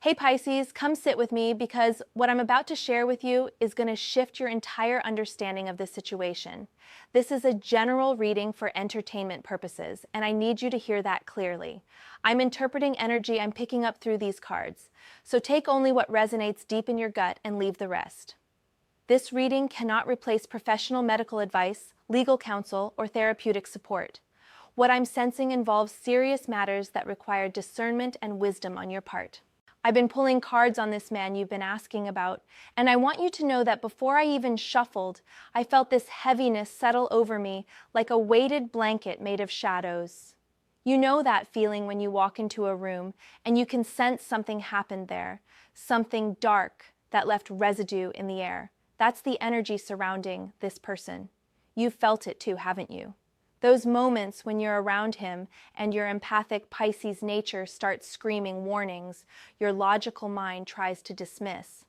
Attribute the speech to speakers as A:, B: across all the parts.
A: Hey Pisces, come sit with me because what I'm about to share with you is going to shift your entire understanding of this situation. This is a general reading for entertainment purposes, and I need you to hear that clearly. I'm interpreting energy I'm picking up through these cards, so take only what resonates deep in your gut and leave the rest. This reading cannot replace professional medical advice, legal counsel, or therapeutic support. What I'm sensing involves serious matters that require discernment and wisdom on your part. I've been pulling cards on this man you've been asking about, and I want you to know that before I even shuffled, I felt this heaviness settle over me like a weighted blanket made of shadows. You know that feeling when you walk into a room and you can sense something happened there, something dark that left residue in the air. That's the energy surrounding this person. You've felt it too, haven't you? Those moments when you're around him and your empathic Pisces nature starts screaming warnings your logical mind tries to dismiss.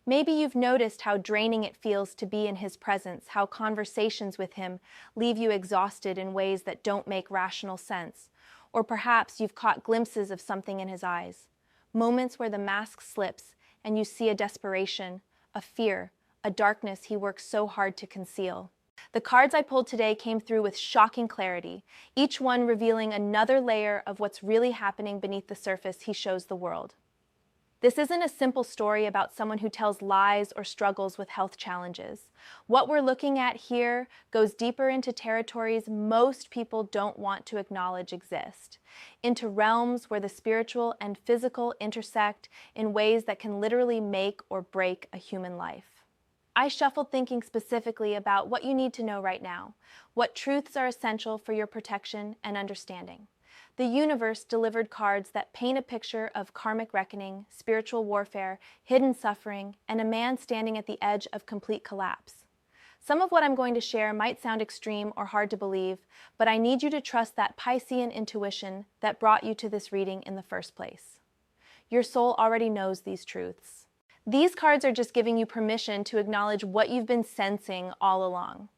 A: Maybe you've noticed how draining it feels to be in his presence, how conversations with him leave you exhausted in ways that don't make rational sense. Or perhaps you've caught glimpses of something in his eyes. Moments where the mask slips and you see a desperation, a fear, a darkness he works so hard to conceal. The cards I pulled today came through with shocking clarity, each one revealing another layer of what's really happening beneath the surface he shows the world. This isn't a simple story about someone who tells lies or struggles with health challenges. What we're looking at here goes deeper into territories most people don't want to acknowledge exist, into realms where the spiritual and physical intersect in ways that can literally make or break a human life. I shuffled thinking specifically about what you need to know right now, what truths are essential for your protection and understanding. The universe delivered cards that paint a picture of karmic reckoning, spiritual warfare, hidden suffering, and a man standing at the edge of complete collapse. Some of what I'm going to share might sound extreme or hard to believe, but I need you to trust that Piscean intuition that brought you to this reading in the first place. Your soul already knows these truths. These cards are just giving you permission to acknowledge what you've been sensing all along.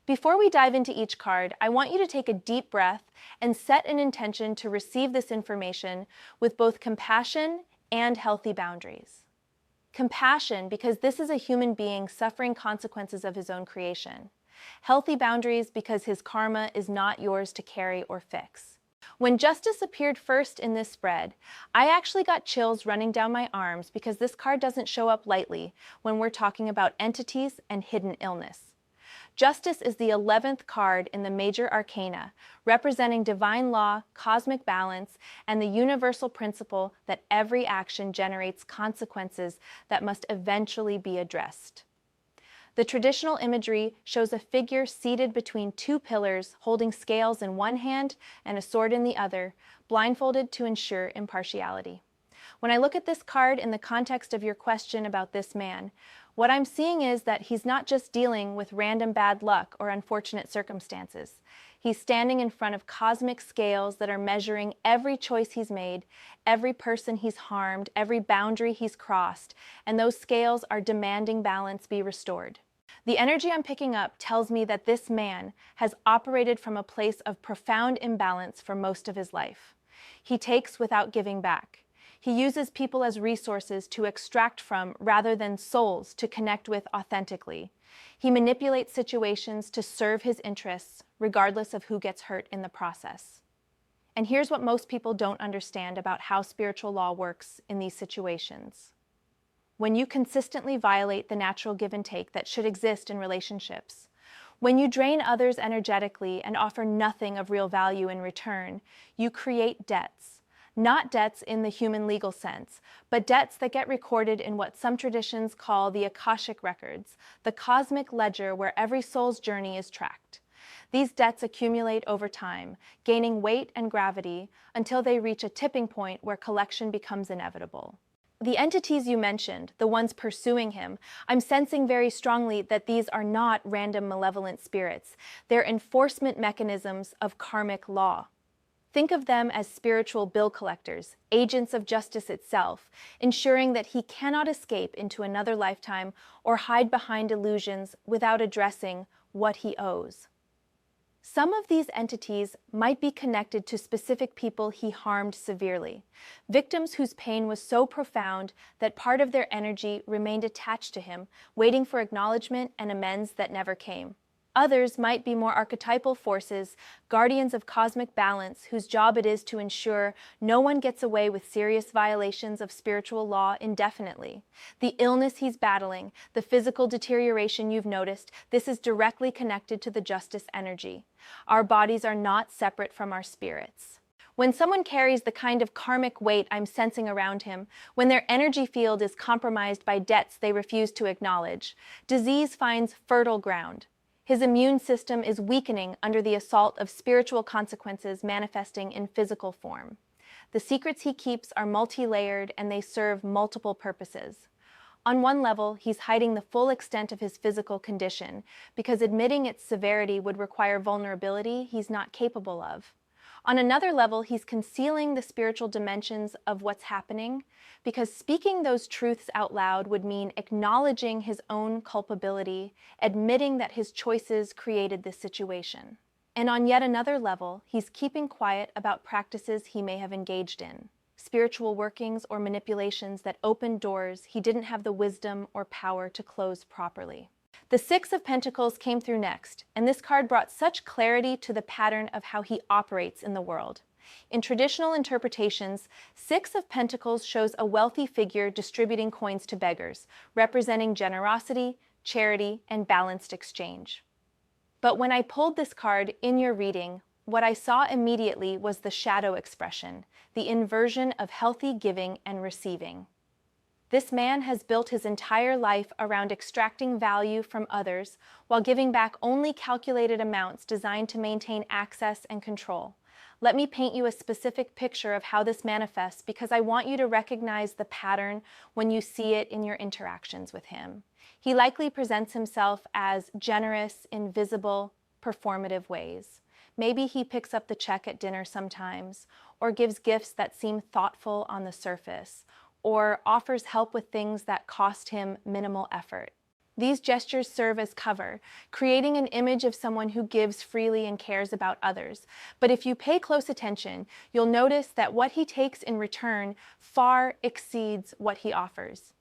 A: Before we dive into each card, I want you to take a deep breath and set an intention to receive this information with both compassion and healthy boundaries. Compassion, because this is a human being suffering consequences of his own creation. Healthy boundaries, because his karma is not yours to carry or fix. When justice appeared first in this spread, I actually got chills running down my arms because this card doesn't show up lightly when we're talking about entities and hidden illness. Justice is the 11th card in the major arcana, representing divine law, cosmic balance, and the universal principle that every action generates consequences that must eventually be addressed. The traditional imagery shows a figure seated between two pillars, holding scales in one hand and a sword in the other, blindfolded to ensure impartiality. When I look at this card in the context of your question about this man, what I'm seeing is that he's not just dealing with random bad luck or unfortunate circumstances. He's standing in front of cosmic scales that are measuring every choice he's made, every person he's harmed, every boundary he's crossed, and those scales are demanding balance be restored. The energy I'm picking up tells me that this man has operated from a place of profound imbalance for most of his life. He takes without giving back. He uses people as resources to extract from rather than souls to connect with authentically. He manipulates situations to serve his interests, regardless of who gets hurt in the process. And here's what most people don't understand about how spiritual law works in these situations. When you consistently violate the natural give and take that should exist in relationships, when you drain others energetically and offer nothing of real value in return, you create debts. Not debts in the human legal sense, but debts that get recorded in what some traditions call the Akashic records, the cosmic ledger where every soul's journey is tracked. These debts accumulate over time, gaining weight and gravity until they reach a tipping point where collection becomes inevitable. The entities you mentioned, the ones pursuing him, I'm sensing very strongly that these are not random malevolent spirits. They're enforcement mechanisms of karmic law. Think of them as spiritual bill collectors, agents of justice itself, ensuring that he cannot escape into another lifetime or hide behind illusions without addressing what he owes. Some of these entities might be connected to specific people he harmed severely, victims whose pain was so profound that part of their energy remained attached to him, waiting for acknowledgement and amends that never came. Others might be more archetypal forces, guardians of cosmic balance, whose job it is to ensure no one gets away with serious violations of spiritual law indefinitely. The illness he's battling, the physical deterioration you've noticed, this is directly connected to the justice energy. Our bodies are not separate from our spirits. When someone carries the kind of karmic weight I'm sensing around him, when their energy field is compromised by debts they refuse to acknowledge, disease finds fertile ground. His immune system is weakening under the assault of spiritual consequences manifesting in physical form. The secrets he keeps are multi-layered and they serve multiple purposes. On one level, he's hiding the full extent of his physical condition because admitting its severity would require vulnerability he's not capable of. On another level, he's concealing the spiritual dimensions of what's happening because speaking those truths out loud would mean acknowledging his own culpability, admitting that his choices created this situation. And on yet another level, he's keeping quiet about practices he may have engaged in, spiritual workings or manipulations that opened doors he didn't have the wisdom or power to close properly. The Six of Pentacles came through next, and this card brought such clarity to the pattern of how he operates in the world. In traditional interpretations, Six of Pentacles shows a wealthy figure distributing coins to beggars, representing generosity, charity, and balanced exchange. But when I pulled this card in your reading, what I saw immediately was the shadow expression, the inversion of healthy giving and receiving. This man has built his entire life around extracting value from others while giving back only calculated amounts designed to maintain access and control. Let me paint you a specific picture of how this manifests because I want you to recognize the pattern when you see it in your interactions with him. He likely presents himself as generous in visible, performative ways. Maybe he picks up the check at dinner sometimes, or gives gifts that seem thoughtful on the surface, or offers help with things that cost him minimal effort. These gestures serve as cover, creating an image of someone who gives freely and cares about others. But if you pay close attention, you'll notice that what he takes in return far exceeds what he offers.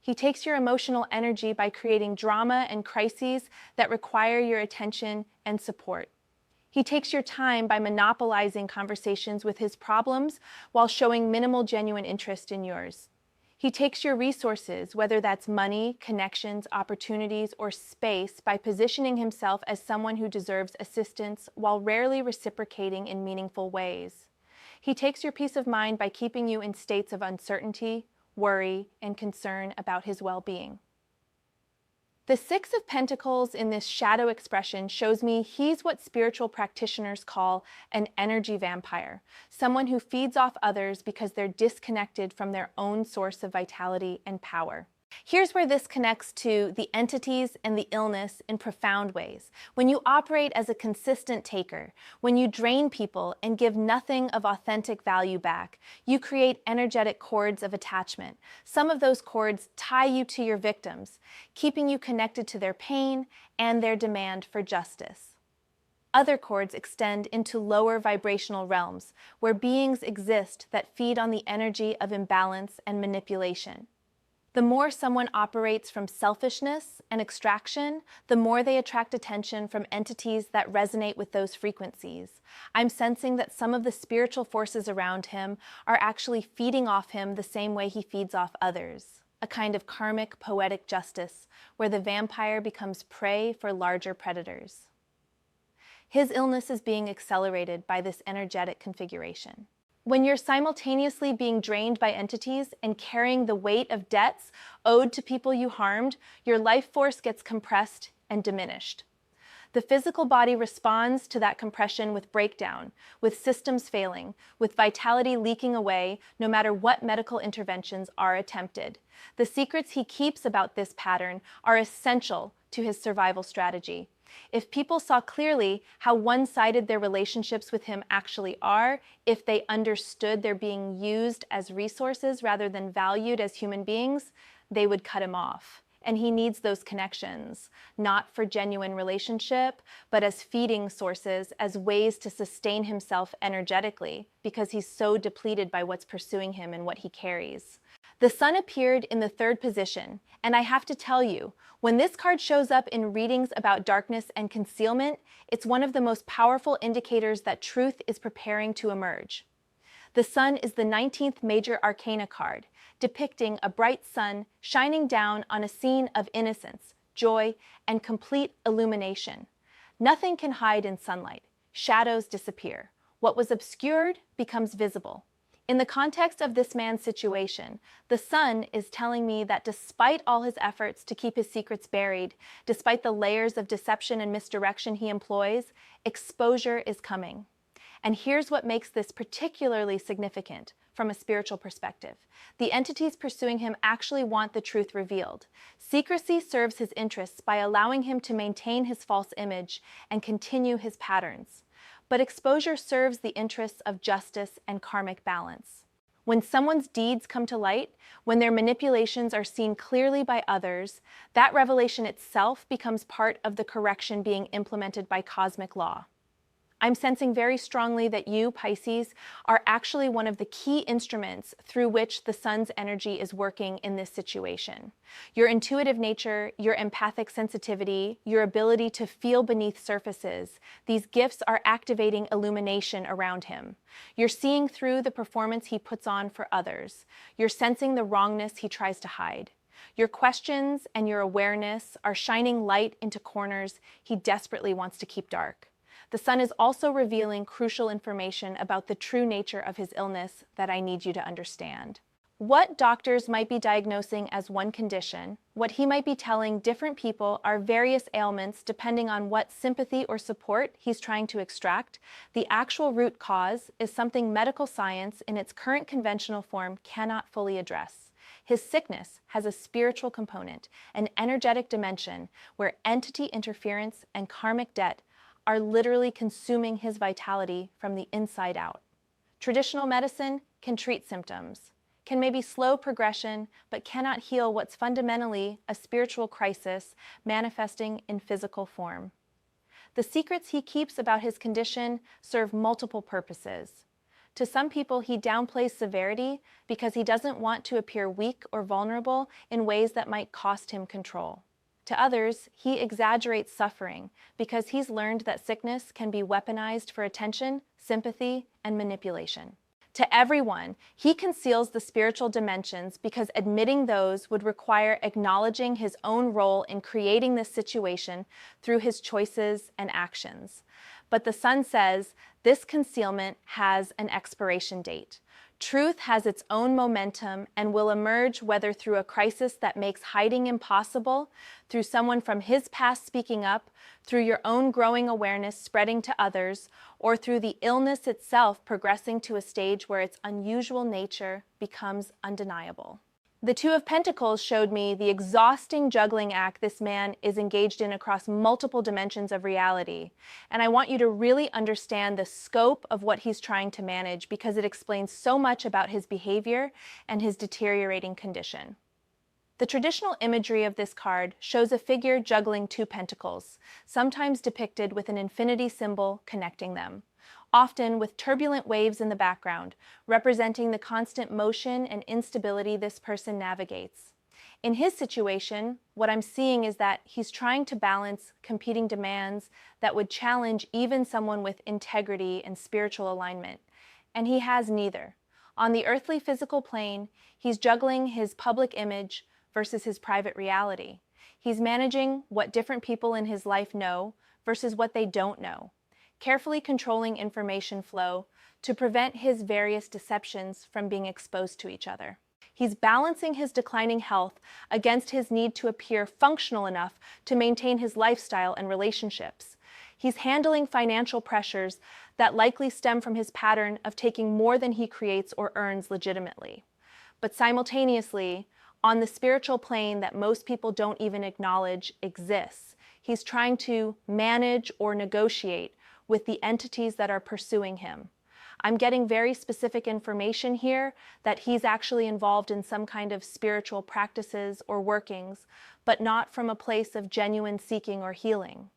A: He takes your emotional energy by creating drama and crises that require your attention and support. He takes your time by monopolizing conversations with his problems while showing minimal genuine interest in yours. He takes your resources, whether that's money, connections, opportunities, or space, by positioning himself as someone who deserves assistance while rarely reciprocating in meaningful ways. He takes your peace of mind by keeping you in states of uncertainty, worry, and concern about his well-being. The Six of Pentacles in this shadow expression shows me he's what spiritual practitioners call an energy vampire, someone who feeds off others because they're disconnected from their own source of vitality and power. Here's where this connects to the entities and the illness in profound ways. When you operate as a consistent taker, when you drain people and give nothing of authentic value back, you create energetic cords of attachment. Some of those cords tie you to your victims, keeping you connected to their pain and their demand for justice. Other cords extend into lower vibrational realms, where beings exist that feed on the energy of imbalance and manipulation. The more someone operates from selfishness and extraction, the more they attract attention from entities that resonate with those frequencies. I'm sensing that some of the spiritual forces around him are actually feeding off him the same way he feeds off others. A kind of karmic poetic justice, where the vampire becomes prey for larger predators. His illness is being accelerated by this energetic configuration. When you're simultaneously being drained by entities and carrying the weight of debts owed to people you harmed, your life force gets compressed and diminished. The physical body responds to that compression with breakdown, with systems failing, with vitality leaking away, no matter what medical interventions are attempted. The secrets he keeps about this pattern are essential to his survival strategy. If people saw clearly how one-sided their relationships with him actually are, if they understood they're being used as resources rather than valued as human beings, they would cut him off. and he needs those connections, not for genuine relationship, but as feeding sources, as ways to sustain himself energetically, because he's so depleted by what's pursuing him and what he carries. The sun appeared in the third position, and I have to tell you, when this card shows up in readings about darkness and concealment, it's one of the most powerful indicators that truth is preparing to emerge. The sun is the 19th major arcana card, depicting a bright sun shining down on a scene of innocence, joy, and complete illumination. Nothing can hide in sunlight. Shadows disappear. What was obscured becomes visible. In the context of this man's situation, the sun is telling me that despite all his efforts to keep his secrets buried, despite the layers of deception and misdirection he employs, exposure is coming. And here's what makes this particularly significant from a spiritual perspective. The entities pursuing him actually want the truth revealed. Secrecy serves his interests by allowing him to maintain his false image and continue his patterns. But exposure serves the interests of justice and karmic balance. When someone's deeds come to light, when their manipulations are seen clearly by others, that revelation itself becomes part of the correction being implemented by cosmic law. I'm sensing very strongly that you, Pisces, are actually one of the key instruments through which the sun's energy is working in this situation. Your intuitive nature, your empathic sensitivity, your ability to feel beneath surfaces, these gifts are activating illumination around him. You're seeing through the performance he puts on for others. You're sensing the wrongness he tries to hide. Your questions and your awareness are shining light into corners he desperately wants to keep dark. The sun is also revealing crucial information about the true nature of his illness that I need you to understand. What doctors might be diagnosing as one condition, what he might be telling different people are various ailments depending on what sympathy or support he's trying to extract, the actual root cause is something medical science in its current conventional form cannot fully address. His sickness has a spiritual component, an energetic dimension where entity interference and karmic debt are literally consuming his vitality from the inside out. Traditional medicine can treat symptoms, can maybe slow progression, but cannot heal what's fundamentally a spiritual crisis manifesting in physical form. The secrets he keeps about his condition serve multiple purposes. To some people, he downplays severity because he doesn't want to appear weak or vulnerable in ways that might cost him control. To others, he exaggerates suffering because he's learned that sickness can be weaponized for attention, sympathy, and manipulation. To everyone, he conceals the spiritual dimensions because admitting those would require acknowledging his own role in creating this situation through his choices and actions. But the sun says this concealment has an expiration date. Truth has its own momentum and will emerge whether through a crisis that makes hiding impossible, through someone from his past speaking up, through your own growing awareness spreading to others, or through the illness itself progressing to a stage where its unusual nature becomes undeniable. The Two of Pentacles showed me the exhausting juggling act this man is engaged in across multiple dimensions of reality. And I want you to really understand the scope of what he's trying to manage because it explains so much about his behavior and his deteriorating condition. The traditional imagery of this card shows a figure juggling two pentacles, sometimes depicted with an infinity symbol connecting them, often with turbulent waves in the background, representing the constant motion and instability this person navigates. In his situation, what I'm seeing is that he's trying to balance competing demands that would challenge even someone with integrity and spiritual alignment, and he has neither. On the earthly physical plane, he's juggling his public image versus his private reality. He's managing what different people in his life know versus what they don't know, carefully controlling information flow to prevent his various deceptions from being exposed to each other. He's balancing his declining health against his need to appear functional enough to maintain his lifestyle and relationships. He's handling financial pressures that likely stem from his pattern of taking more than he creates or earns legitimately. But simultaneously, on the spiritual plane that most people don't even acknowledge exists, he's trying to manage or negotiate with the entities that are pursuing him. I'm getting very specific information here that he's actually involved in some kind of spiritual practices or workings, but not from a place of genuine seeking or healing.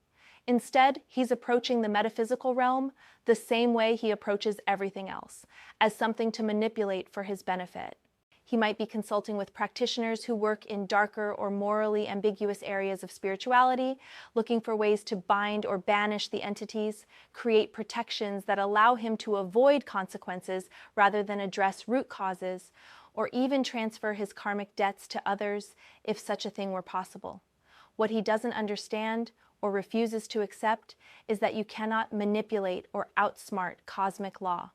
A: Instead, he's approaching the metaphysical realm the same way he approaches everything else, as something to manipulate for his benefit. He might be consulting with practitioners who work in darker or morally ambiguous areas of spirituality, looking for ways to bind or banish the entities, create protections that allow him to avoid consequences rather than address root causes, or even transfer his karmic debts to others if such a thing were possible. What he doesn't understand or refuses to accept is that you cannot manipulate or outsmart cosmic law.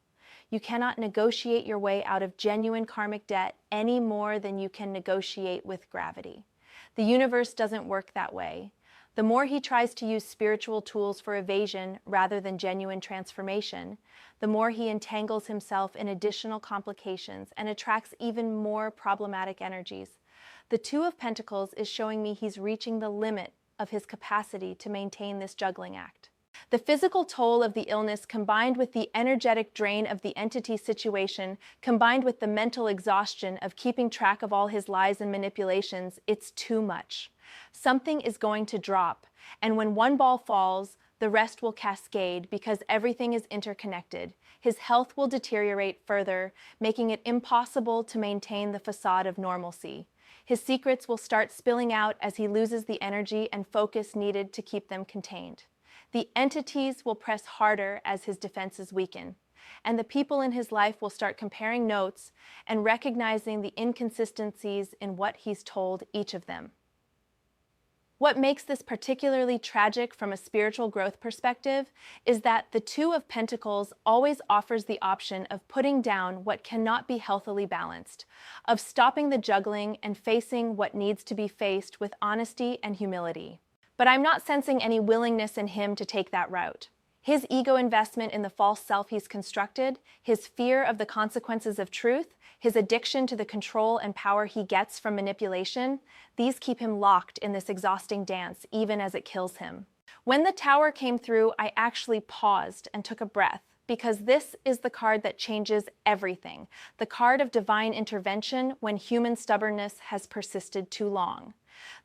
A: You cannot negotiate your way out of genuine karmic debt any more than you can negotiate with gravity. The universe doesn't work that way. The more he tries to use spiritual tools for evasion rather than genuine transformation, the more he entangles himself in additional complications and attracts even more problematic energies. The Two of Pentacles is showing me he's reaching the limit of his capacity to maintain this juggling act. The physical toll of the illness combined with the energetic drain of the entity situation, combined with the mental exhaustion of keeping track of all his lies and manipulations, it's too much. Something is going to drop, and when one ball falls, the rest will cascade because everything is interconnected. His health will deteriorate further, making it impossible to maintain the facade of normalcy. His secrets will start spilling out as he loses the energy and focus needed to keep them contained. The entities will press harder as his defenses weaken, and the people in his life will start comparing notes and recognizing the inconsistencies in what he's told each of them. What makes this particularly tragic from a spiritual growth perspective is that the Two of Pentacles always offers the option of putting down what cannot be healthily balanced, of stopping the juggling and facing what needs to be faced with honesty and humility. But I'm not sensing any willingness in him to take that route. His ego investment in the false self he's constructed, his fear of the consequences of truth, his addiction to the control and power he gets from manipulation, these keep him locked in this exhausting dance, even as it kills him. When the Tower came through, I actually paused and took a breath, because this is the card that changes everything, the card of divine intervention when human stubbornness has persisted too long.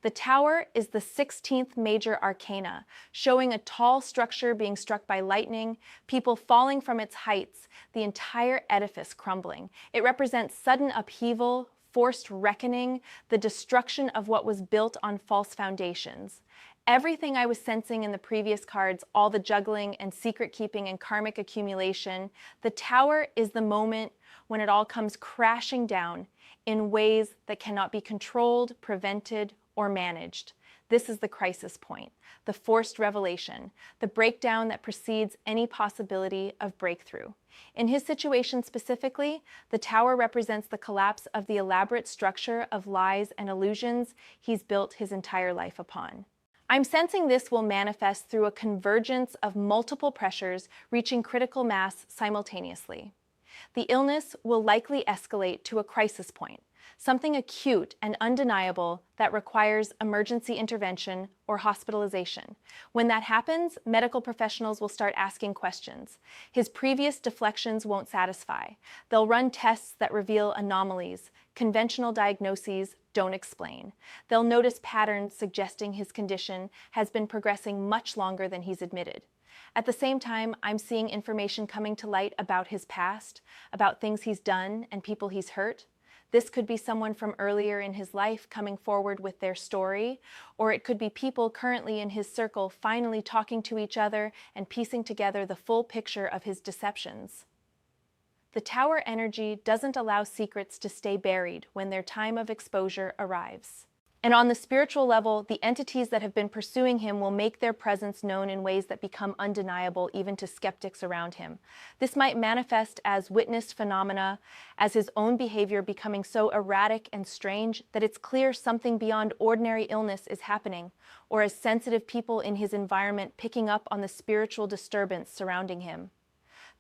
A: The Tower is the 16th major arcana, showing a tall structure being struck by lightning, people falling from its heights, the entire edifice crumbling. It represents sudden upheaval, forced reckoning, the destruction of what was built on false foundations. Everything I was sensing in the previous cards, all the juggling and secret keeping and karmic accumulation, the Tower is the moment when it all comes crashing down in ways that cannot be controlled, prevented, or managed. This is the crisis point, the forced revelation, the breakdown that precedes any possibility of breakthrough. In his situation specifically, the Tower represents the collapse of the elaborate structure of lies and illusions he's built his entire life upon. I'm sensing this will manifest through a convergence of multiple pressures reaching critical mass simultaneously. The illness will likely escalate to a crisis point, something acute and undeniable that requires emergency intervention or hospitalization. When that happens, medical professionals will start asking questions. His previous deflections won't satisfy. They'll run tests that reveal anomalies. Conventional diagnoses don't explain. They'll notice patterns suggesting his condition has been progressing much longer than he's admitted. At the same time, I'm seeing information coming to light about his past, about things he's done and people he's hurt. This could be someone from earlier in his life coming forward with their story, or it could be people currently in his circle finally talking to each other and piecing together the full picture of his deceptions. The Tower energy doesn't allow secrets to stay buried when their time of exposure arrives. And on the spiritual level, the entities that have been pursuing him will make their presence known in ways that become undeniable even to skeptics around him. This might manifest as witnessed phenomena, as his own behavior becoming so erratic and strange that it's clear something beyond ordinary illness is happening, or as sensitive people in his environment picking up on the spiritual disturbance surrounding him.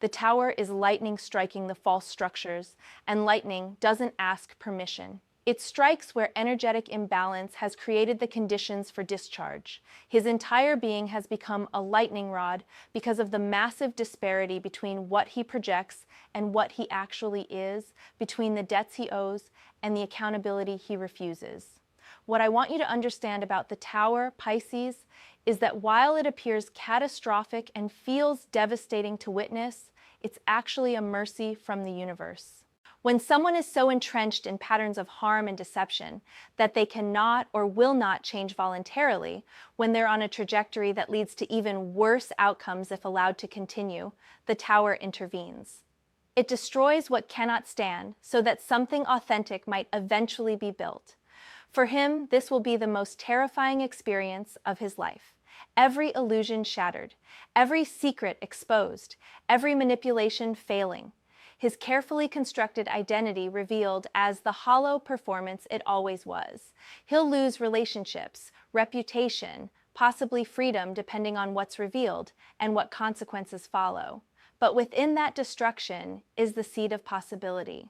A: The Tower is lightning striking the false structures, and lightning doesn't ask permission. It strikes where energetic imbalance has created the conditions for discharge. His entire being has become a lightning rod because of the massive disparity between what he projects and what he actually is, between the debts he owes and the accountability he refuses. What I want you to understand about the Tower, Pisces, is that while it appears catastrophic and feels devastating to witness, it's actually a mercy from the universe. When someone is so entrenched in patterns of harm and deception that they cannot or will not change voluntarily, when they're on a trajectory that leads to even worse outcomes if allowed to continue, the Tower intervenes. It destroys what cannot stand so that something authentic might eventually be built. For him, this will be the most terrifying experience of his life. Every illusion shattered, every secret exposed, every manipulation failing. His carefully constructed identity revealed as the hollow performance it always was. He'll lose relationships, reputation, possibly freedom depending on what's revealed and what consequences follow. But within that destruction is the seed of possibility.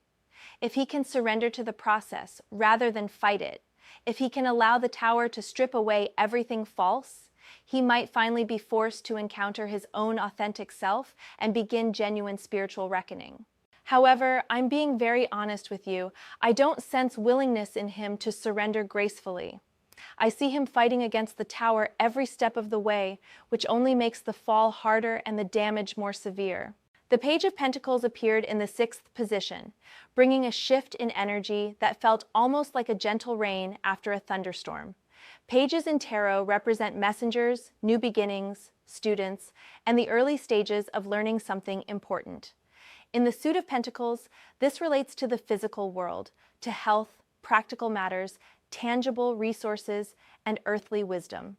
A: If he can surrender to the process rather than fight it, if he can allow the Tower to strip away everything false, he might finally be forced to encounter his own authentic self and begin genuine spiritual reckoning. However, I'm being very honest with you. I don't sense willingness in him to surrender gracefully. I see him fighting against the Tower every step of the way, which only makes the fall harder and the damage more severe. The Page of Pentacles appeared in the 6th position, bringing a shift in energy that felt almost like a gentle rain after a thunderstorm. Pages in tarot represent messengers, new beginnings, students, and the early stages of learning something important. In the Suit of Pentacles, this relates to the physical world, to health, practical matters, tangible resources, and earthly wisdom.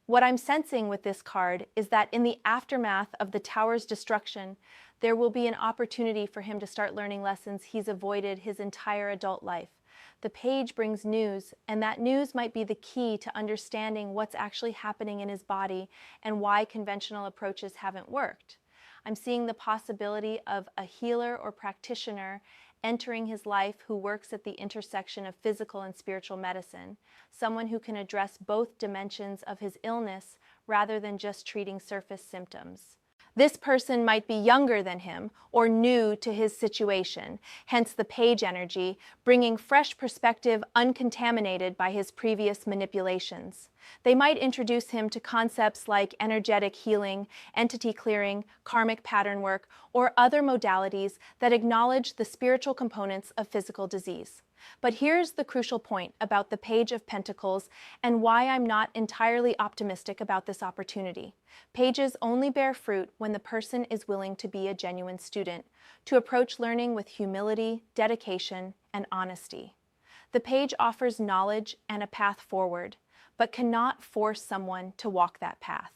A: What I'm sensing with this card is that in the aftermath of the Tower's destruction, there will be an opportunity for him to start learning lessons he's avoided his entire adult life. The Page brings news, and that news might be the key to understanding what's actually happening in his body and why conventional approaches haven't worked. I'm seeing the possibility of a healer or practitioner entering his life who works at the intersection of physical and spiritual medicine, someone who can address both dimensions of his illness rather than just treating surface symptoms. This person might be younger than him or new to his situation, hence the Page energy, bringing fresh perspective uncontaminated by his previous manipulations. They might introduce him to concepts like energetic healing, entity clearing, karmic pattern work, or other modalities that acknowledge the spiritual components of physical disease. But here's the crucial point about the Page of Pentacles and why I'm not entirely optimistic about this opportunity. Pages only bear fruit when the person is willing to be a genuine student, to approach learning with humility, dedication, and honesty. The Page offers knowledge and a path forward, but cannot force someone to walk that path.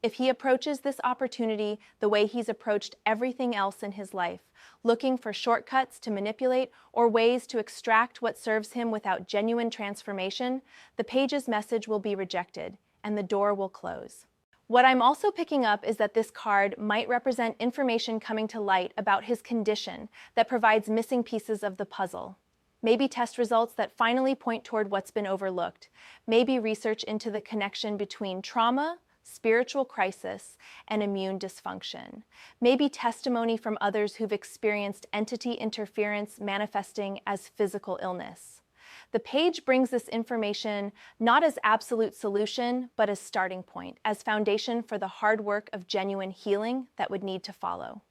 A: If he approaches this opportunity the way he's approached everything else in his life, looking for shortcuts to manipulate or ways to extract what serves him without genuine transformation, the Page's message will be rejected and the door will close. What I'm also picking up is that this card might represent information coming to light about his condition that provides missing pieces of the puzzle. Maybe test results that finally point toward what's been overlooked. Maybe research into the connection between trauma, spiritual crisis, and immune dysfunction. Maybe testimony from others who've experienced entity interference manifesting as physical illness. The Page brings this information not as absolute solution, but as starting point, as foundation for the hard work of genuine healing that would need to follow.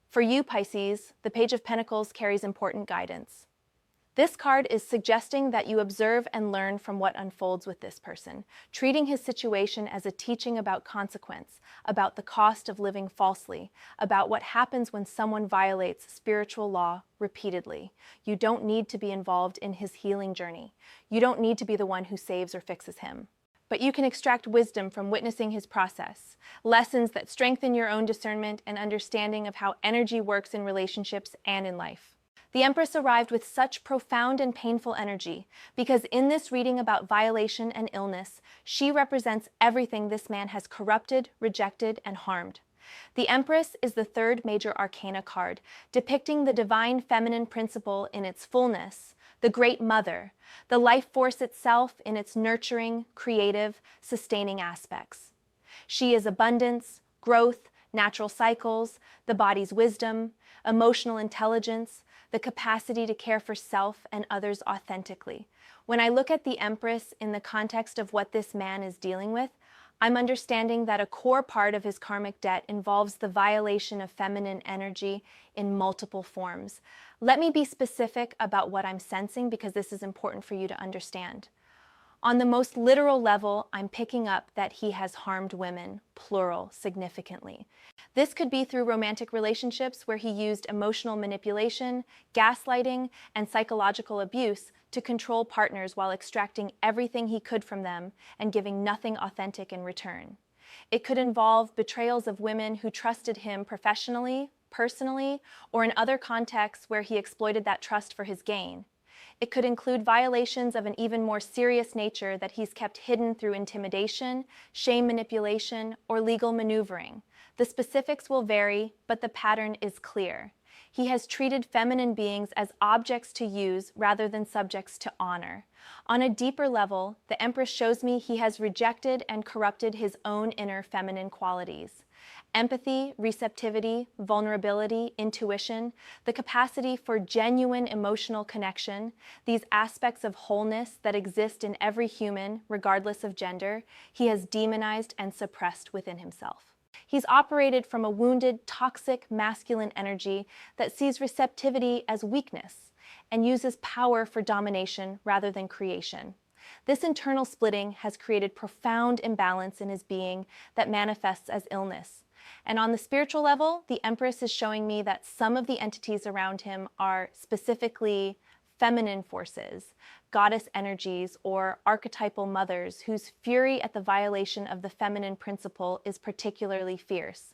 A: For you, Pisces, the Page of Pentacles carries important guidance. This card is suggesting that you observe and learn from what unfolds with this person, treating his situation as a teaching about consequence, about the cost of living falsely, about what happens when someone violates spiritual law repeatedly. You don't need to be involved in his healing journey. You don't need to be the one who saves or fixes him. But you can extract wisdom from witnessing his process, lessons that strengthen your own discernment and understanding of how energy works in relationships and in life. The Empress arrived with such profound and painful energy because in this reading about violation and illness, she represents everything this man has corrupted, rejected, and harmed. The Empress is the third major arcana card, depicting the divine feminine principle in its fullness, the great mother, the life force itself in its nurturing, creative, sustaining aspects. She is abundance, growth, natural cycles, the body's wisdom, emotional intelligence, the capacity to care for self and others authentically. When I look at the Empress in the context of what this man is dealing with, I'm understanding that a core part of his karmic debt involves the violation of feminine energy in multiple forms. Let me be specific about what I'm sensing because this is important for you to understand. On the most literal level, I'm picking up that he has harmed women, plural, significantly. This could be through romantic relationships where he used emotional manipulation, gaslighting, and psychological abuse to control partners while extracting everything he could from them and giving nothing authentic in return. It could involve betrayals of women who trusted him professionally, personally, or in other contexts where he exploited that trust for his gain. It could include violations of an even more serious nature that he's kept hidden through intimidation, shame manipulation, or legal maneuvering. The specifics will vary, but the pattern is clear. He has treated feminine beings as objects to use rather than subjects to honor. On a deeper level, the Empress shows me he has rejected and corrupted his own inner feminine qualities. Empathy, receptivity, vulnerability, intuition, the capacity for genuine emotional connection, these aspects of wholeness that exist in every human, regardless of gender, he has demonized and suppressed within himself. He's operated from a wounded, toxic, masculine energy that sees receptivity as weakness and uses power for domination rather than creation. This internal splitting has created profound imbalance in his being that manifests as illness. And on the spiritual level, the Empress is showing me that some of the entities around him are specifically feminine forces, goddess energies, or archetypal mothers whose fury at the violation of the feminine principle is particularly fierce.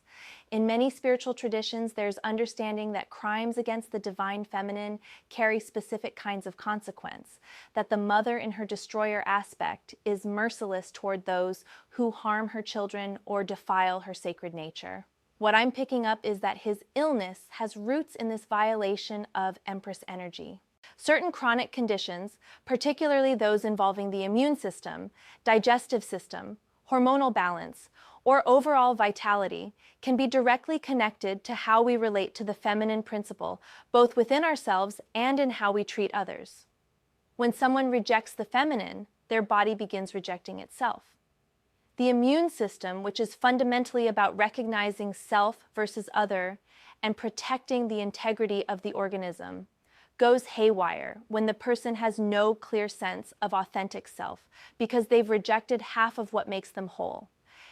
A: In many spiritual traditions, there's understanding that crimes against the divine feminine carry specific kinds of consequence, that the mother in her destroyer aspect is merciless toward those who harm her children or defile her sacred nature. What I'm picking up is that his illness has roots in this violation of Empress energy. Certain chronic conditions, particularly those involving the immune system, digestive system, hormonal balance, or overall vitality, can be directly connected to how we relate to the feminine principle, both within ourselves and in how we treat others. When someone rejects the feminine, their body begins rejecting itself. The immune system, which is fundamentally about recognizing self versus other and protecting the integrity of the organism, goes haywire when the person has no clear sense of authentic self because they've rejected half of what makes them whole.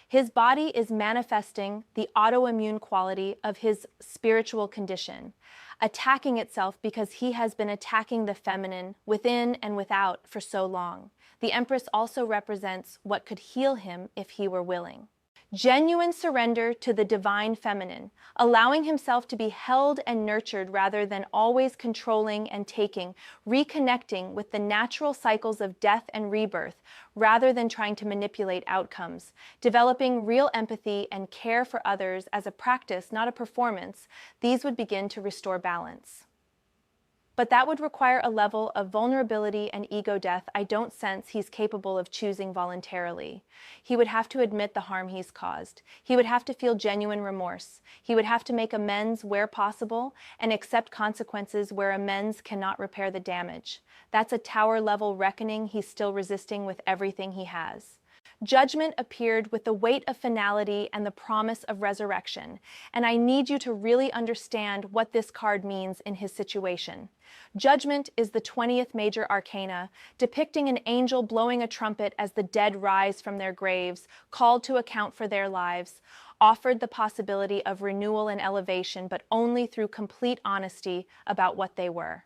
A: His body is manifesting the autoimmune quality of his spiritual condition, attacking itself because he has been attacking the feminine within and without for so long. The Empress also represents what could heal him if he were willing. Genuine surrender to the divine feminine, allowing himself to be held and nurtured rather than always controlling and taking, reconnecting with the natural cycles of death and rebirth rather than trying to manipulate outcomes, developing real empathy and care for others as a practice, not a performance. These would begin to restore balance. But that would require a level of vulnerability and ego death I don't sense he's capable of choosing voluntarily. He would have to admit the harm he's caused. He would have to feel genuine remorse. He would have to make amends where possible and accept consequences where amends cannot repair the damage. That's a tower-level reckoning he's still resisting with everything he has. Judgment appeared with the weight of finality and the promise of resurrection, and I need you to really understand what this card means in his situation. Judgment is the 20th major arcana, depicting an angel blowing a trumpet as the dead rise from their graves, called to account for their lives, offered the possibility of renewal and elevation, but only through complete honesty about what they were.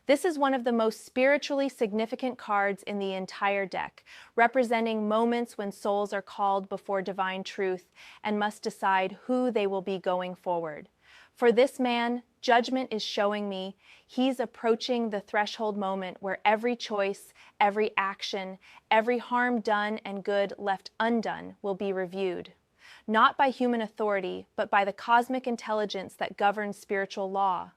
A: This is one of the most spiritually significant cards in the entire deck, representing moments when souls are called before divine truth and must decide who they will be going forward. For this man, judgment is showing me he's approaching the threshold moment where every choice, every action, every harm done and good left undone will be reviewed. Not by human authority, but by the cosmic intelligence that governs spiritual law.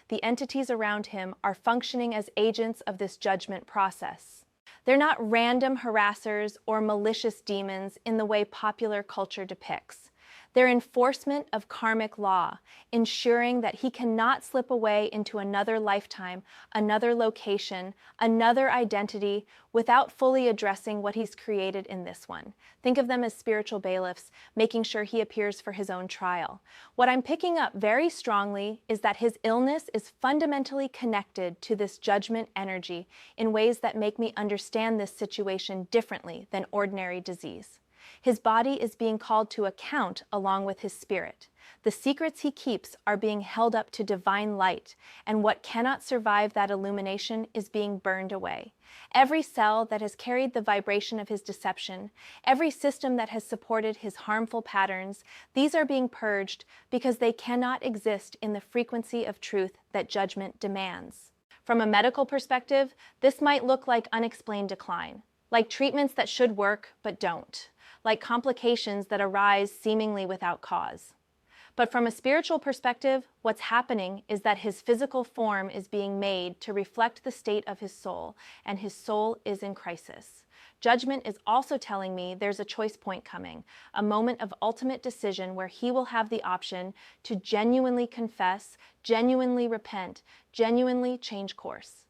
A: The entities around him are functioning as agents of this judgment process. They're not random harassers or malicious demons in the way popular culture depicts. They're enforcement of karmic law, ensuring that he cannot slip away into another lifetime, another location, another identity, without fully addressing what he's created in this one. Think of them as spiritual bailiffs, making sure he appears for his own trial. What I'm picking up very strongly is that his illness is fundamentally connected to this judgment energy in ways that make me understand this situation differently than ordinary disease. His body is being called to account along with his spirit. The secrets he keeps are being held up to divine light, and what cannot survive that illumination is being burned away. Every cell that has carried the vibration of his deception, every system that has supported his harmful patterns, these are being purged because they cannot exist in the frequency of truth that judgment demands. From a medical perspective, this might look like unexplained decline, like treatments that should work but don't, like complications that arise seemingly without cause. But from a spiritual perspective, what's happening is that his physical form is being made to reflect the state of his soul, and his soul is in crisis. Judgment is also telling me there's a choice point coming, a moment of ultimate decision where he will have the option to genuinely confess, genuinely repent, genuinely change course.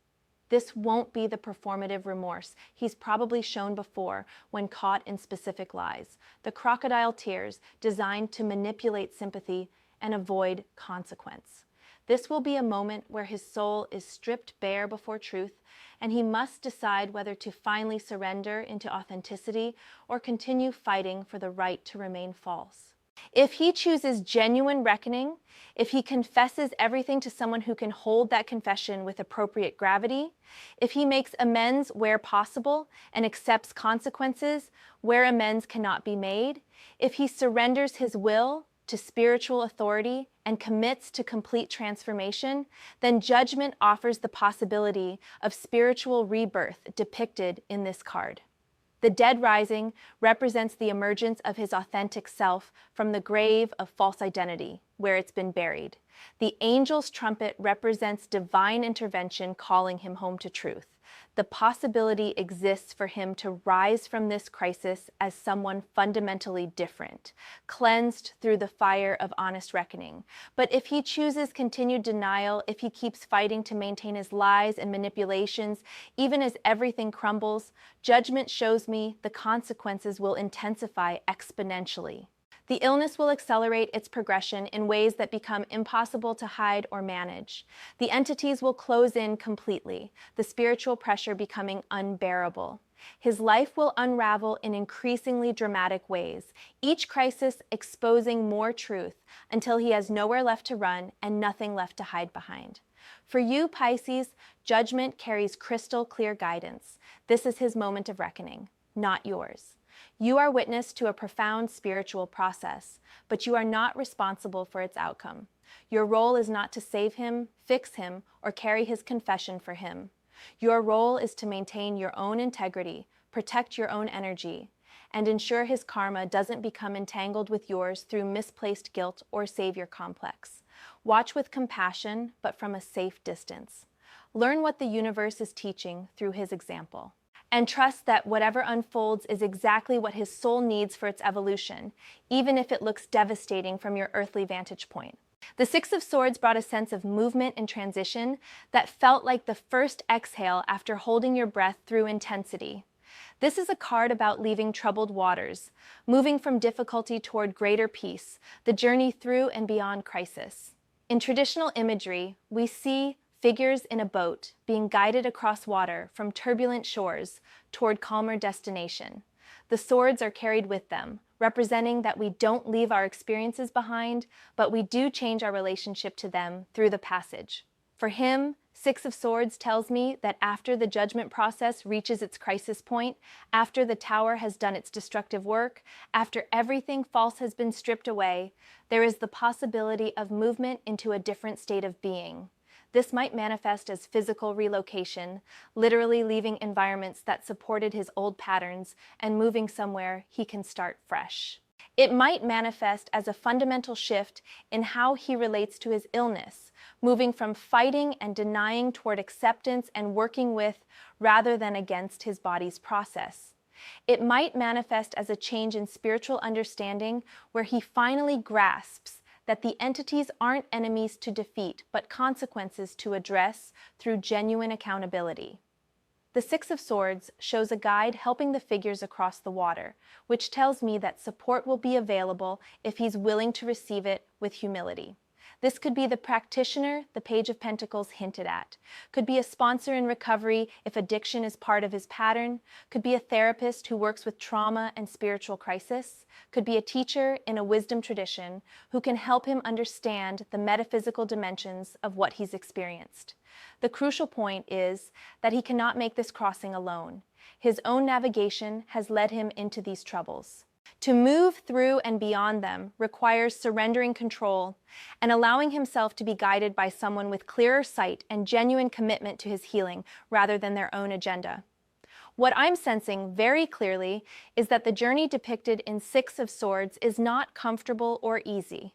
A: This won't be the performative remorse he's probably shown before when caught in specific lies, the crocodile tears designed to manipulate sympathy and avoid consequence. This will be a moment where his soul is stripped bare before truth, and he must decide whether to finally surrender into authenticity or continue fighting for the right to remain false. If he chooses genuine reckoning, if he confesses everything to someone who can hold that confession with appropriate gravity, if he makes amends where possible and accepts consequences where amends cannot be made, if he surrenders his will to spiritual authority and commits to complete transformation, then judgment offers the possibility of spiritual rebirth depicted in this card. The dead rising represents the emergence of his authentic self from the grave of false identity, where it's been buried. The angel's trumpet represents divine intervention calling him home to truth. The possibility exists for him to rise from this crisis as someone fundamentally different, cleansed through the fire of honest reckoning. But if he chooses continued denial, if he keeps fighting to maintain his lies and manipulations, even as everything crumbles, judgment shows me the consequences will intensify exponentially. The illness will accelerate its progression in ways that become impossible to hide or manage. The entities will close in completely, the spiritual pressure becoming unbearable. His life will unravel in increasingly dramatic ways, each crisis exposing more truth until he has nowhere left to run and nothing left to hide behind. For you, Pisces, judgment carries crystal clear guidance. This is his moment of reckoning, not yours. You are witness to a profound spiritual process, but you are not responsible for its outcome. Your role is not to save him, fix him, or carry his confession for him. Your role is to maintain your own integrity, protect your own energy, and ensure his karma doesn't become entangled with yours through misplaced guilt or savior complex. Watch with compassion, but from a safe distance. Learn what the universe is teaching through his example. And trust that whatever unfolds is exactly what his soul needs for its evolution, even if it looks devastating from your earthly vantage point. The Six of Swords brought a sense of movement and transition that felt like the first exhale after holding your breath through intensity. This is a card about leaving troubled waters, moving from difficulty toward greater peace, the journey through and beyond crisis. In traditional imagery, we see figures in a boat being guided across water from turbulent shores toward calmer destination. The swords are carried with them, representing that we don't leave our experiences behind, but we do change our relationship to them through the passage. For him, Six of Swords tells me that after the judgment process reaches its crisis point, after the tower has done its destructive work, after everything false has been stripped away, there is the possibility of movement into a different state of being. This might manifest as physical relocation, literally leaving environments that supported his old patterns and moving somewhere he can start fresh. It might manifest as a fundamental shift in how he relates to his illness, moving from fighting and denying toward acceptance and working with rather than against his body's process. It might manifest as a change in spiritual understanding where he finally grasps that the entities aren't enemies to defeat, but consequences to address through genuine accountability. The Six of Swords shows a guide helping the figures across the water, which tells me that support will be available if he's willing to receive it with humility. This could be the practitioner the Page of Pentacles hinted at, could be a sponsor in recovery if addiction is part of his pattern, could be a therapist who works with trauma and spiritual crisis, could be a teacher in a wisdom tradition who can help him understand the metaphysical dimensions of what he's experienced. The crucial point is that he cannot make this crossing alone. His own navigation has led him into these troubles. To move through and beyond them requires surrendering control and allowing himself to be guided by someone with clearer sight and genuine commitment to his healing rather than their own agenda. What I'm sensing very clearly is that the journey depicted in Six of Swords is not comfortable or easy.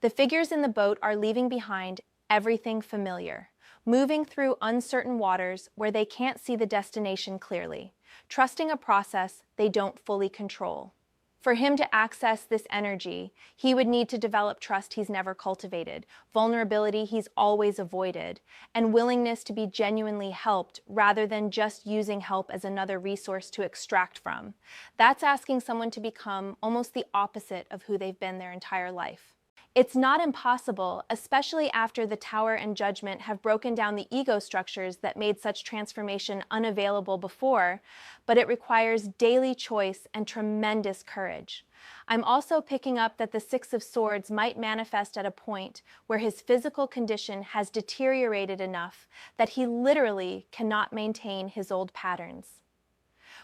A: The figures in the boat are leaving behind everything familiar, moving through uncertain waters where they can't see the destination clearly, trusting a process they don't fully control. For him to access this energy, he would need to develop trust he's never cultivated, vulnerability he's always avoided, and willingness to be genuinely helped rather than just using help as another resource to extract from. That's asking someone to become almost the opposite of who they've been their entire life. It's not impossible, especially after the Tower and Judgment have broken down the ego structures that made such transformation unavailable before, but it requires daily choice and tremendous courage. I'm also picking up that the Six of Swords might manifest at a point where his physical condition has deteriorated enough that he literally cannot maintain his old patterns.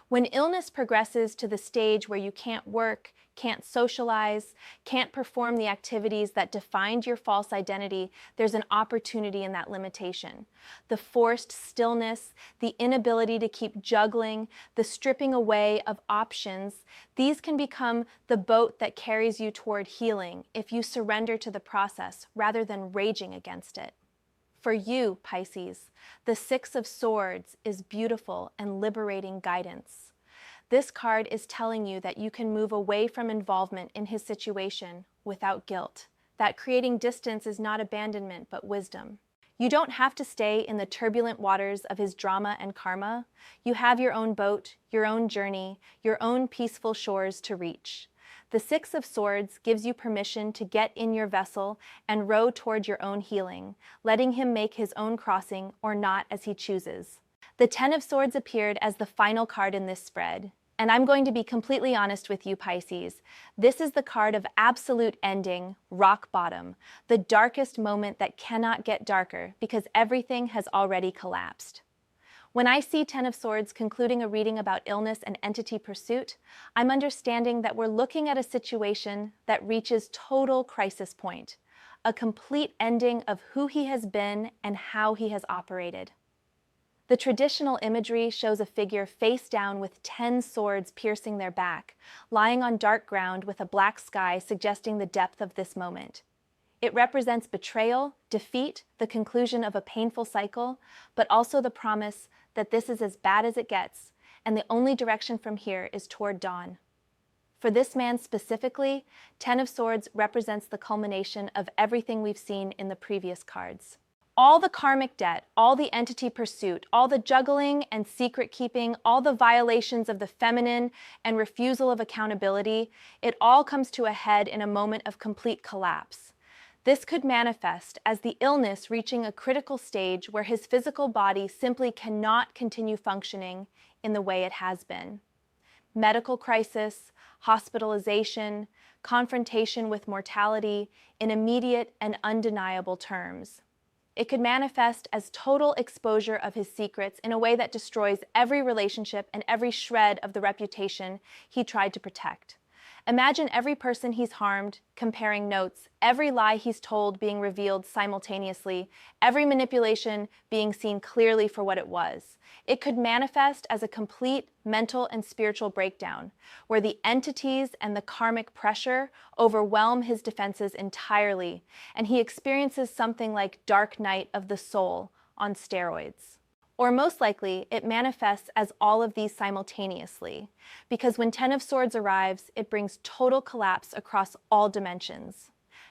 A: When illness progresses to the stage where you can't work, can't socialize, can't perform the activities that defined your false identity, there's an opportunity in that limitation. The forced stillness, the inability to keep juggling, the stripping away of options, these can become the boat that carries you toward healing if you surrender to the process rather than raging against it. For you, Pisces, the Six of Swords is beautiful and liberating guidance. This card is telling you that you can move away from involvement in his situation without guilt, that creating distance is not abandonment but wisdom. You don't have to stay in the turbulent waters of his drama and karma. You have your own boat, your own journey, your own peaceful shores to reach. The Six of Swords gives you permission to get in your vessel and row toward your own healing, letting him make his own crossing or not as he chooses. The Ten of Swords appeared as the final card in this spread. And I'm going to be completely honest with you, Pisces. This is the card of absolute ending, rock bottom, the darkest moment that cannot get darker because everything has already collapsed. When I see Ten of Swords concluding a reading about illness and entity pursuit, I'm understanding that we're looking at a situation that reaches total crisis point, a complete ending of who he has been and how he has operated. The traditional imagery shows a figure face down with 10 swords piercing their back, lying on dark ground with a black sky suggesting the depth of this moment. It represents betrayal, defeat, the conclusion of a painful cycle, but also the promise that this is as bad as it gets, and the only direction from here is toward dawn. For this man specifically, Ten of Swords represents the culmination of everything we've seen in the previous cards. All the karmic debt, all the entity pursuit, all the juggling and secret keeping, all the violations of the feminine and refusal of accountability, it all comes to a head in a moment of complete collapse. This could manifest as the illness reaching a critical stage where his physical body simply cannot continue functioning in the way it has been. Medical crisis, hospitalization, confrontation with mortality in immediate and undeniable terms. It could manifest as total exposure of his secrets in a way that destroys every relationship and every shred of the reputation he tried to protect. Imagine every person he's harmed comparing notes, every lie he's told being revealed simultaneously, every manipulation being seen clearly for what it was. It could manifest as a complete mental and spiritual breakdown, where the entities and the karmic pressure overwhelm his defenses entirely, and he experiences something like dark night of the soul on steroids. Or most likely, it manifests as all of these simultaneously, because when Ten of Swords arrives, it brings total collapse across all dimensions.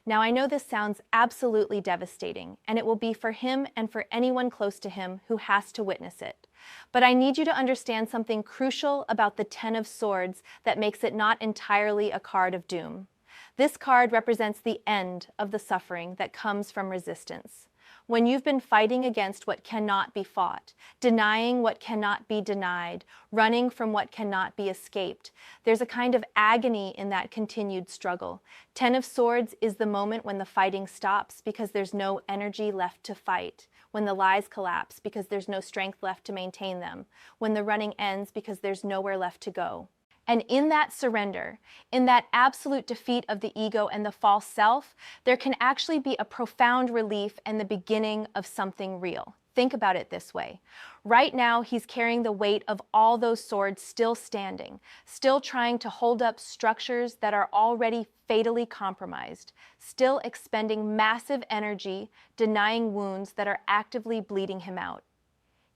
A: Now, I know this sounds absolutely devastating, and it will be for him and for anyone close to him who has to witness it. But I need you to understand something crucial about the Ten of Swords that makes it not entirely a card of doom. This card represents the end of the suffering that comes from resistance. When you've been fighting against what cannot be fought, denying what cannot be denied, running from what cannot be escaped, there's a kind of agony in that continued struggle. Ten of Swords is the moment when the fighting stops because there's no energy left to fight, when the lies collapse because there's no strength left to maintain them, when the running ends because there's nowhere left to go. And in that surrender, in that absolute defeat of the ego and the false self, there can actually be a profound relief and the beginning of something real. Think about it this way. Right now, he's carrying the weight of all those swords still standing, still trying to hold up structures that are already fatally compromised, still expending massive energy, denying wounds that are actively bleeding him out.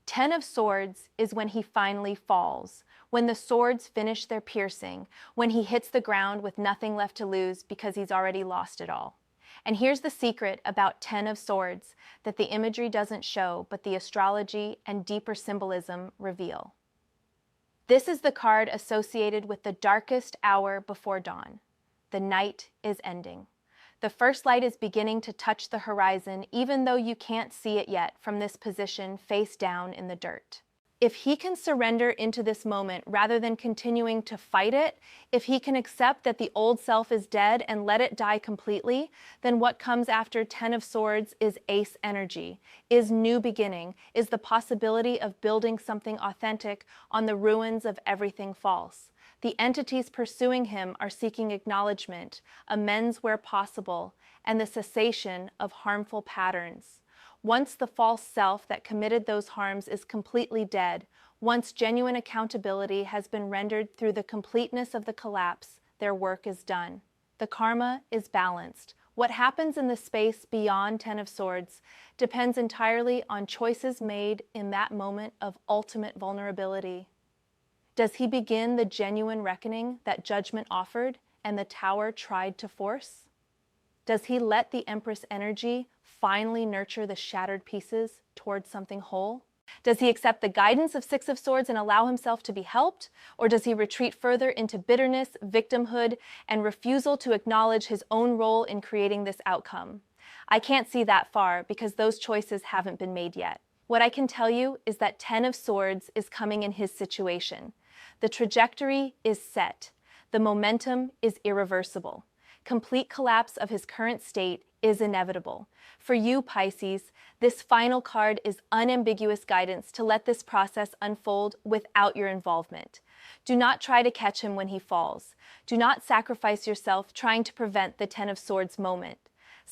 A: Ten of Swords is when he finally falls, when the swords finish their piercing, when he hits the ground with nothing left to lose because he's already lost it all. And here's the secret about Ten of Swords that the imagery doesn't show, but the astrology and deeper symbolism reveal. This is the card associated with the darkest hour before dawn. The night is ending. The first light is beginning to touch the horizon, even though you can't see it yet from this position face down in the dirt. If he can surrender into this moment rather than continuing to fight it, if he can accept that the old self is dead and let it die completely, then what comes after Ten of Swords is ace energy, is new beginning, is the possibility of building something authentic on the ruins of everything false. The entities pursuing him are seeking acknowledgement, amends where possible, and the cessation of harmful patterns. Once the false self that committed those harms is completely dead, once genuine accountability has been rendered through the completeness of the collapse, their work is done. The karma is balanced. What happens in the space beyond Ten of Swords depends entirely on choices made in that moment of ultimate vulnerability. Does he begin the genuine reckoning that judgment offered and the tower tried to force? Does he let the Empress energy finally nurture the shattered pieces towards something whole? Does he accept the guidance of Six of Swords and allow himself to be helped? Or does he retreat further into bitterness, victimhood, and refusal to acknowledge his own role in creating this outcome? I can't see that far because those choices haven't been made yet. What I can tell you is that Ten of Swords is coming in his situation. The trajectory is set. The momentum is irreversible. Complete collapse of his current state is inevitable. For you, Pisces, this final card is unambiguous guidance to let this process unfold without your involvement. Do not try to catch him when he falls. Do not sacrifice yourself trying to prevent the Ten of Swords moment.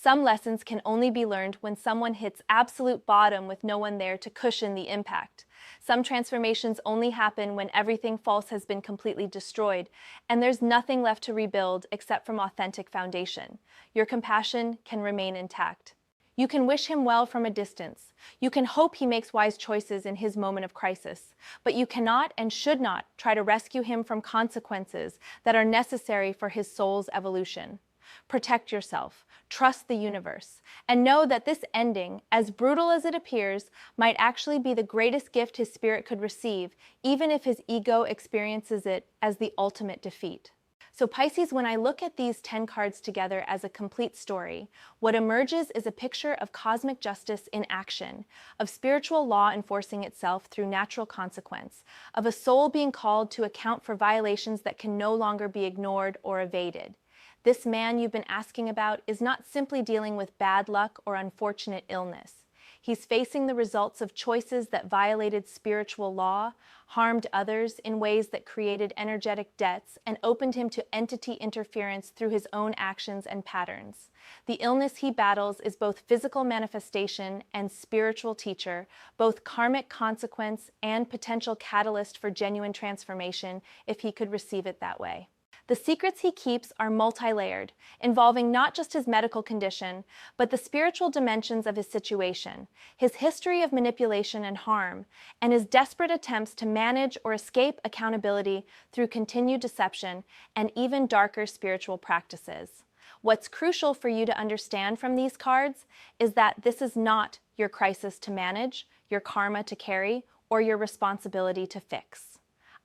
A: Some lessons can only be learned when someone hits absolute bottom with no one there to cushion the impact. Some transformations only happen when everything false has been completely destroyed, and there's nothing left to rebuild except from authentic foundation. Your compassion can remain intact. You can wish him well from a distance. You can hope he makes wise choices in his moment of crisis, but you cannot and should not try to rescue him from consequences that are necessary for his soul's evolution. Protect yourself, trust the universe, and know that this ending, as brutal as it appears, might actually be the greatest gift his spirit could receive, even if his ego experiences it as the ultimate defeat. So Pisces, when I look at these 10 cards together as a complete story, what emerges is a picture of cosmic justice in action, of spiritual law enforcing itself through natural consequence, of a soul being called to account for violations that can no longer be ignored or evaded. This man you've been asking about is not simply dealing with bad luck or unfortunate illness. He's facing the results of choices that violated spiritual law, harmed others in ways that created energetic debts, and opened him to entity interference through his own actions and patterns. The illness he battles is both physical manifestation and spiritual teacher, both karmic consequence and potential catalyst for genuine transformation if he could receive it that way. The secrets he keeps are multi-layered, involving not just his medical condition, but the spiritual dimensions of his situation, his history of manipulation and harm, and his desperate attempts to manage or escape accountability through continued deception and even darker spiritual practices. What's crucial for you to understand from these cards is that this is not your crisis to manage, your karma to carry, or your responsibility to fix.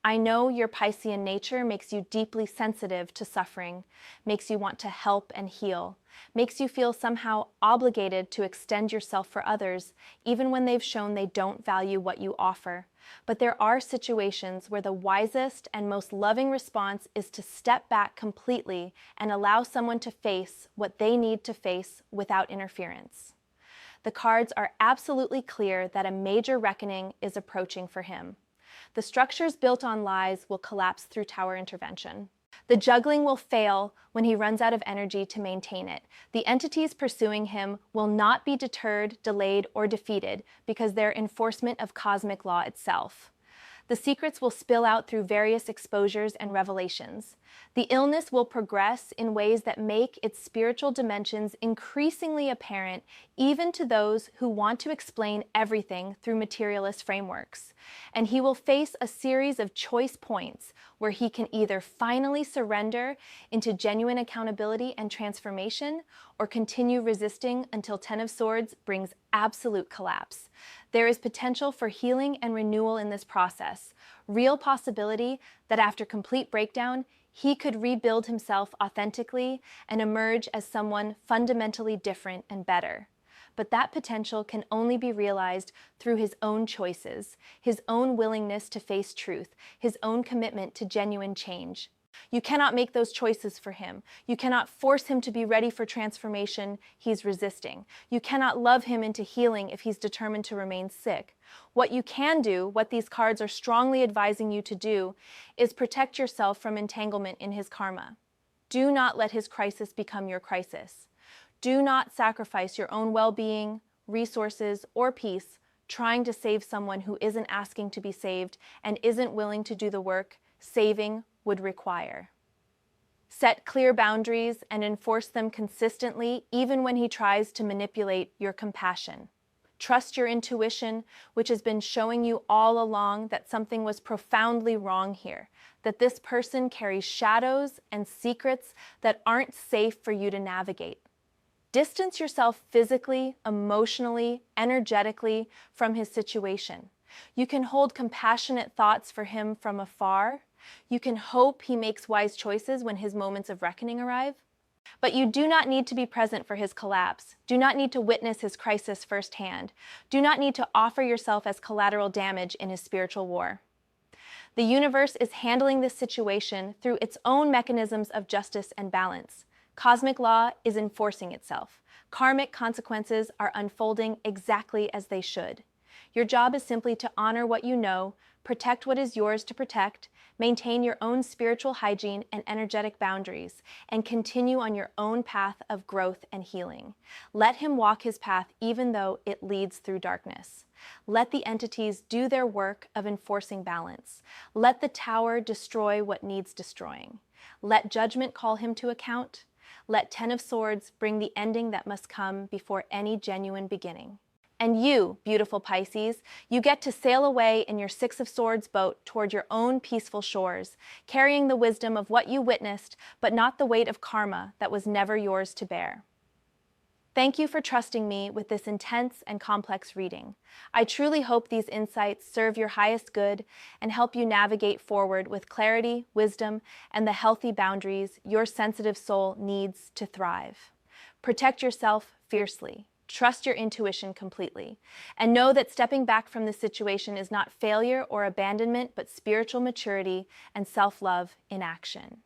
A: I know your Piscean nature makes you deeply sensitive to suffering, makes you want to help and heal, makes you feel somehow obligated to extend yourself for others, even when they've shown they don't value what you offer. But there are situations where the wisest and most loving response is to step back completely and allow someone to face what they need to face without interference. The cards are absolutely clear that a major reckoning is approaching for him. The structures built on lies will collapse through tower intervention. The juggling will fail when he runs out of energy to maintain it. The entities pursuing him will not be deterred, delayed, or defeated because they're enforcement of cosmic law itself. The secrets will spill out through various exposures and revelations. The illness will progress in ways that make its spiritual dimensions increasingly apparent even to those who want to explain everything through materialist frameworks. And he will face a series of choice points where he can either finally surrender into genuine accountability and transformation or continue resisting until Ten of Swords brings absolute collapse. There is potential for healing and renewal in this process, real possibility that after complete breakdown, he could rebuild himself authentically and emerge as someone fundamentally different and better. But that potential can only be realized through his own choices, his own willingness to face truth, his own commitment to genuine change. You cannot make those choices for him. You cannot force him to be ready for transformation he's resisting. You cannot love him into healing if he's determined to remain sick. What you can do, what these cards are strongly advising you to do, is protect yourself from entanglement in his karma. Do not let his crisis become your crisis. Do not sacrifice your own well-being, resources, or peace trying to save someone who isn't asking to be saved and isn't willing to do the work saving would require. Set clear boundaries and enforce them consistently even when he tries to manipulate your compassion. Trust your intuition, which has been showing you all along that something was profoundly wrong here, that this person carries shadows and secrets that aren't safe for you to navigate. Distance yourself physically, emotionally, energetically from his situation. You can hold compassionate thoughts for him from afar. You can hope he makes wise choices when his moments of reckoning arrive. But you do not need to be present for his collapse. Do not need to witness his crisis firsthand. Do not need to offer yourself as collateral damage in his spiritual war. The universe is handling this situation through its own mechanisms of justice and balance. Cosmic law is enforcing itself. Karmic consequences are unfolding exactly as they should. Your job is simply to honor what you know, protect what is yours to protect, maintain your own spiritual hygiene and energetic boundaries, and continue on your own path of growth and healing. Let him walk his path even though it leads through darkness. Let the entities do their work of enforcing balance. Let the tower destroy what needs destroying. Let judgment call him to account. Let Ten of Swords bring the ending that must come before any genuine beginning. And you, beautiful Pisces, you get to sail away in your Six of Swords boat toward your own peaceful shores, carrying the wisdom of what you witnessed, but not the weight of karma that was never yours to bear. Thank you for trusting me with this intense and complex reading. I truly hope these insights serve your highest good and help you navigate forward with clarity, wisdom, and the healthy boundaries your sensitive soul needs to thrive. Protect yourself fiercely. Trust your intuition completely, and know that stepping back from this situation is not failure or abandonment, but spiritual maturity and self-love in action.